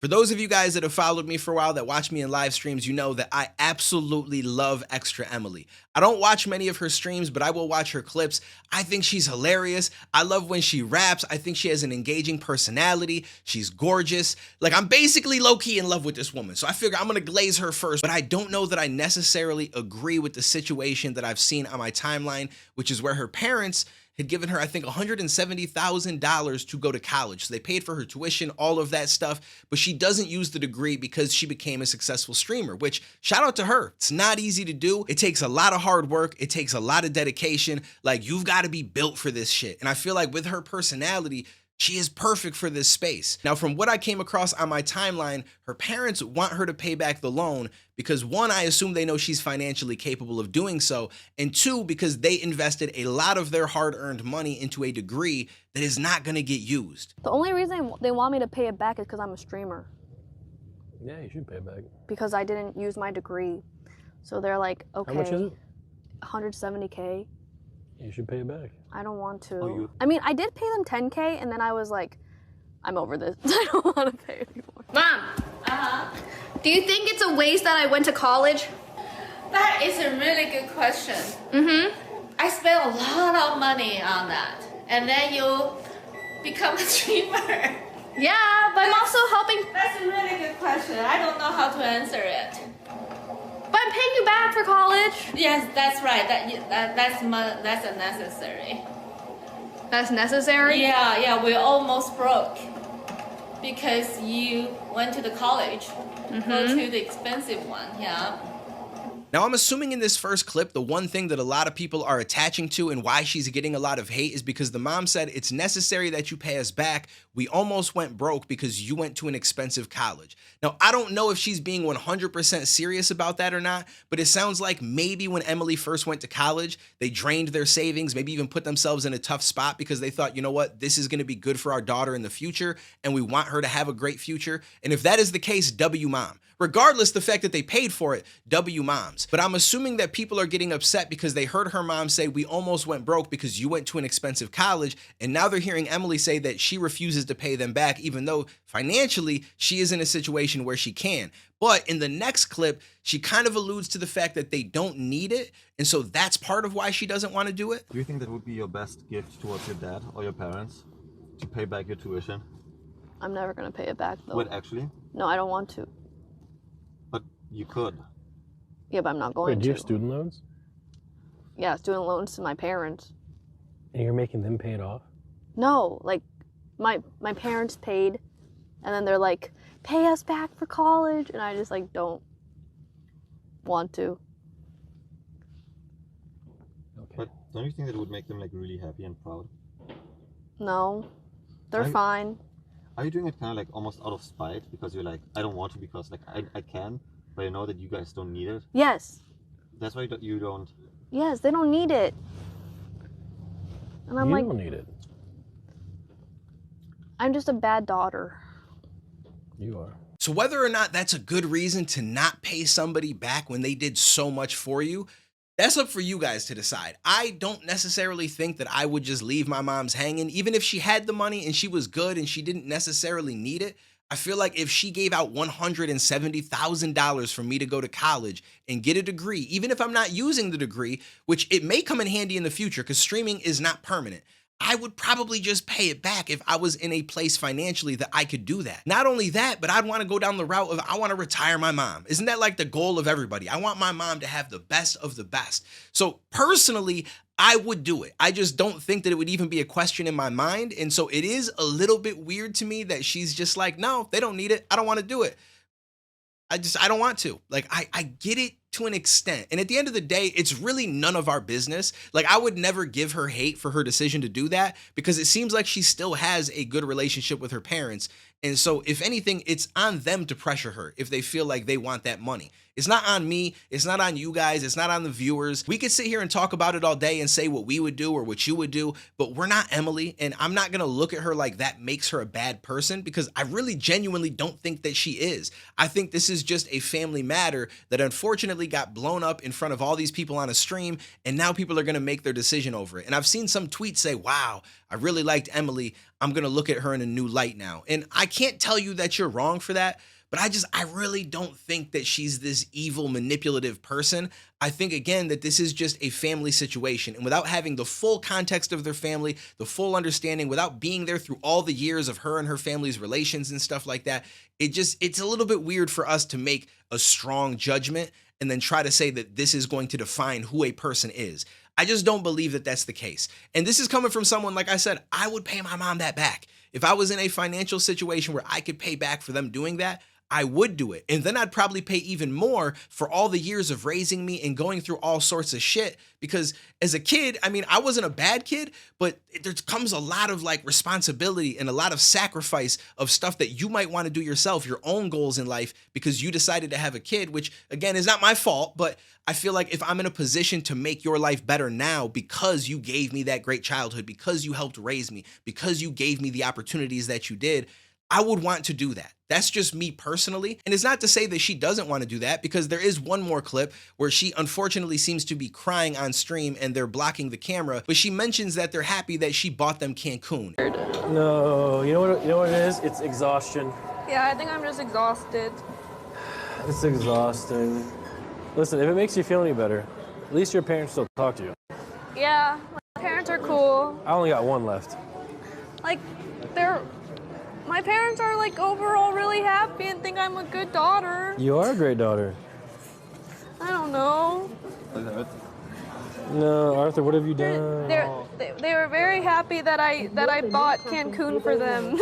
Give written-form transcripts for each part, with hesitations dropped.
For those of you guys that have followed me for a while, that watch me in live streams, you know that I absolutely love ExtraEmily. I don't watch many of her streams, but I will watch her clips. I think she's hilarious. I love when she raps. I think she has an engaging personality. She's gorgeous. Like, I'm basically low-key in love with this woman, so I figure I'm gonna glaze her first, but I don't know that I necessarily agree with the situation that I've seen on my timeline, which is where her parents had given her, I think, $170,000 to go to college. So they paid for her tuition, all of that stuff, but she doesn't use the degree because she became a successful streamer, which, shout out to her. It's not easy to do. It takes a lot of hard work. It takes a lot of dedication. Like, you've got to be built for this shit. And I feel like with her personality, she is perfect for this space. Now, from what I came across on my timeline, her parents want her to pay back the loan because, one, I assume they know she's financially capable of doing so, and two, because they invested a lot of their hard-earned money into a degree that is not gonna get used. The only reason they want me to pay it back is because I'm a streamer. Yeah, you should pay it back. Because I didn't use my degree. So they're like, okay. How much is it? 170K. You should pay it back. I don't want to. Oh, I mean, I did pay them 10K, and then I was like, I'm over this. I don't want to pay anymore. Mom, Do you think it's a waste that I went to college? that is a really good question. I spent a lot of money on that, and then you become a streamer. Yeah, but I'm also helping. That's a really good question. I don't know how to answer it. But I'm paying you back for college. Yes, that's right. That's a necessary. That's necessary? Yeah, we're almost broke because you went to the college, go to the expensive one. Yeah. Now, I'm assuming in this first clip, the one thing that a lot of people are attaching to and why she's getting a lot of hate is because the mom said, it's necessary that you pay us back. We almost went broke because you went to an expensive college. Now, I don't know if she's being 100% serious about that or not, but it sounds like maybe when Emily first went to college, they drained their savings, maybe even put themselves in a tough spot because they thought, you know what, this is going to be good for our daughter in the future, and we want her to have a great future. And if that is the case, W mom. Regardless the fact that they paid for it, W moms. But I'm assuming that people are getting upset because they heard her mom say, we almost went broke because you went to an expensive college, and now they're hearing Emily say that she refuses to pay them back, even though financially she is in a situation where she can. But in the next clip, she kind of alludes to the fact that they don't need it, and so that's part of why she doesn't want to do it. Do you think that would be your best gift towards your dad or your parents? To pay back your tuition? I'm never going to pay it back, though. Wait, actually? No, I don't want to. But you could. Yeah, but I'm not going Wait, to. do you have student loans? Yeah, student loans to my parents. And you're making them pay it off? No, like, my parents paid, and then they're like, pay us back for college, and I just, like, don't want to. Okay. But don't you think that would make them like really happy and proud? No, they're fine. Are you doing it kind of like almost out of spite because you're like, I don't want to because like I can, but I know that you guys don't need it? Yes. That's why you don't. Yes, they don't need it. And I'm You like, don't need it. I'm just a bad daughter. You are. So whether or not that's a good reason to not pay somebody back when they did so much for you, that's up for you guys to decide. I don't necessarily think that I would just leave my mom's hanging. Even if she had the money and she was good and she didn't necessarily need it, I feel like if she gave out $170,000 for me to go to college and get a degree, even if I'm not using the degree, which it may come in handy in the future because streaming is not permanent, I would probably just pay it back if I was in a place financially that I could do that. Not only that, but I'd want to go down the route of I want to retire my mom. Isn't that like the goal of everybody? I want my mom to have the best of the best. So personally, I would do it. I just don't think that it would even be a question in my mind. And so it is a little bit weird to me that she's just like, no, they don't need it. I don't want to do it. I don't want to. Like, I get it to an extent. And at the end of the day, it's really none of our business. Like, I would never give her hate for her decision to do that because it seems like she still has a good relationship with her parents. And so if anything, it's on them to pressure her if they feel like they want that money. It's not on me. It's not on you guys. It's not on the viewers. We could sit here and talk about it all day and say what we would do or what you would do, but we're not Emily. And I'm not going to look at her like that makes her a bad person because I really genuinely don't think that she is. I think this is just a family matter that unfortunately got blown up in front of all these people on a stream. And now people are going to make their decision over it. And I've seen some tweets say, wow, I really liked Emily. I'm gonna look at her in a new light now. And I can't tell you that you're wrong for that, but I really don't think that she's this evil, manipulative person. I think, again, that this is just a family situation. And without having the full context of their family, the full understanding, without being there through all the years of her and her family's relations and stuff like that, it's a little bit weird for us to make a strong judgment and then try to say that this is going to define who a person is. I just don't believe that that's the case. And this is coming from someone, like I said, I would pay my mom that back. If I was in a financial situation where I could pay back for them doing that, I would do it. And then I'd probably pay even more for all the years of raising me and going through all sorts of shit. Because as a kid, I mean, I wasn't a bad kid, but there comes a lot of like responsibility and a lot of sacrifice of stuff that you might want to do yourself, your own goals in life, because you decided to have a kid, which again is not my fault. But I feel like if I'm in a position to make your life better now because you gave me that great childhood, because you helped raise me, because you gave me the opportunities that you did, I would want to do that. That's just me personally. And it's not to say that she doesn't want to do that, because there is one more clip where she unfortunately seems to be crying on stream and they're blocking the camera, but she mentions that they're happy that she bought them Cancun. No, you know what it is? It's exhaustion. Yeah, I think I'm just exhausted. It's exhausting. Listen, if it makes you feel any better, at least your parents still talk to you. Yeah, my parents are cool. I only got one left. Like, my parents are like overall really happy and think I'm a good daughter. You are a great daughter. I don't know. No, Arthur, what have you done? They were very happy that I bought Cancun for them.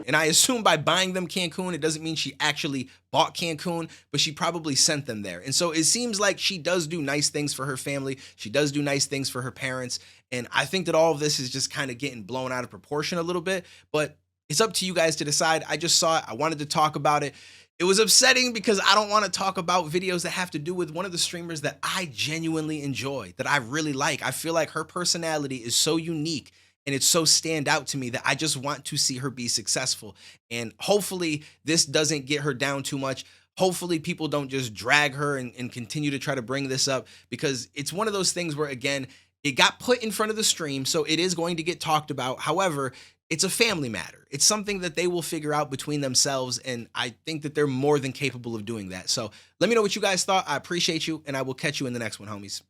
And I assume by buying them Cancun, it doesn't mean she actually bought Cancun, but she probably sent them there. And so it seems like she does do nice things for her family. She does do nice things for her parents. And I think that all of this is just kind of getting blown out of proportion a little bit, but it's up to you guys to decide. I just saw it. I wanted to talk about it. It was upsetting because I don't want to talk about videos that have to do with one of the streamers that I genuinely enjoy, that I really like. I feel like her personality is so unique and it's so stand out to me that I just want to see her be successful. And hopefully this doesn't get her down too much. Hopefully people don't just drag her and continue to try to bring this up, because it's one of those things where, again, it got put in front of the stream, so it is going to get talked about. However, it's a family matter. It's something that they will figure out between themselves, and I think that they're more than capable of doing that. So let me know what you guys thought. I appreciate you, and I will catch you in the next one, homies.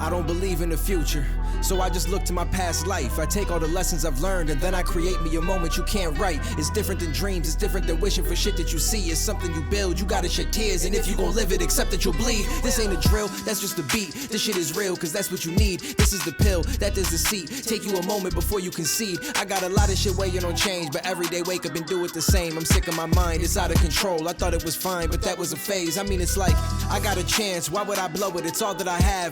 I don't believe in the future, so I just look to my past life. I take all the lessons I've learned and then I create me a moment you can't write. It's different than dreams, it's different than wishing for shit that you see. It's something you build, you gotta shed tears, and if you gon' live it, accept that you'll bleed. This ain't a drill, that's just a beat. This shit is real, cause that's what you need. This is the pill, that is the seat. Take you a moment before you concede. I got a lot of shit waiting on change, but every day wake up and do it the same. I'm sick of my mind, it's out of control. I thought it was fine, but that was a phase. I mean, it's like, I got a chance, why would I blow it? It's all that I have.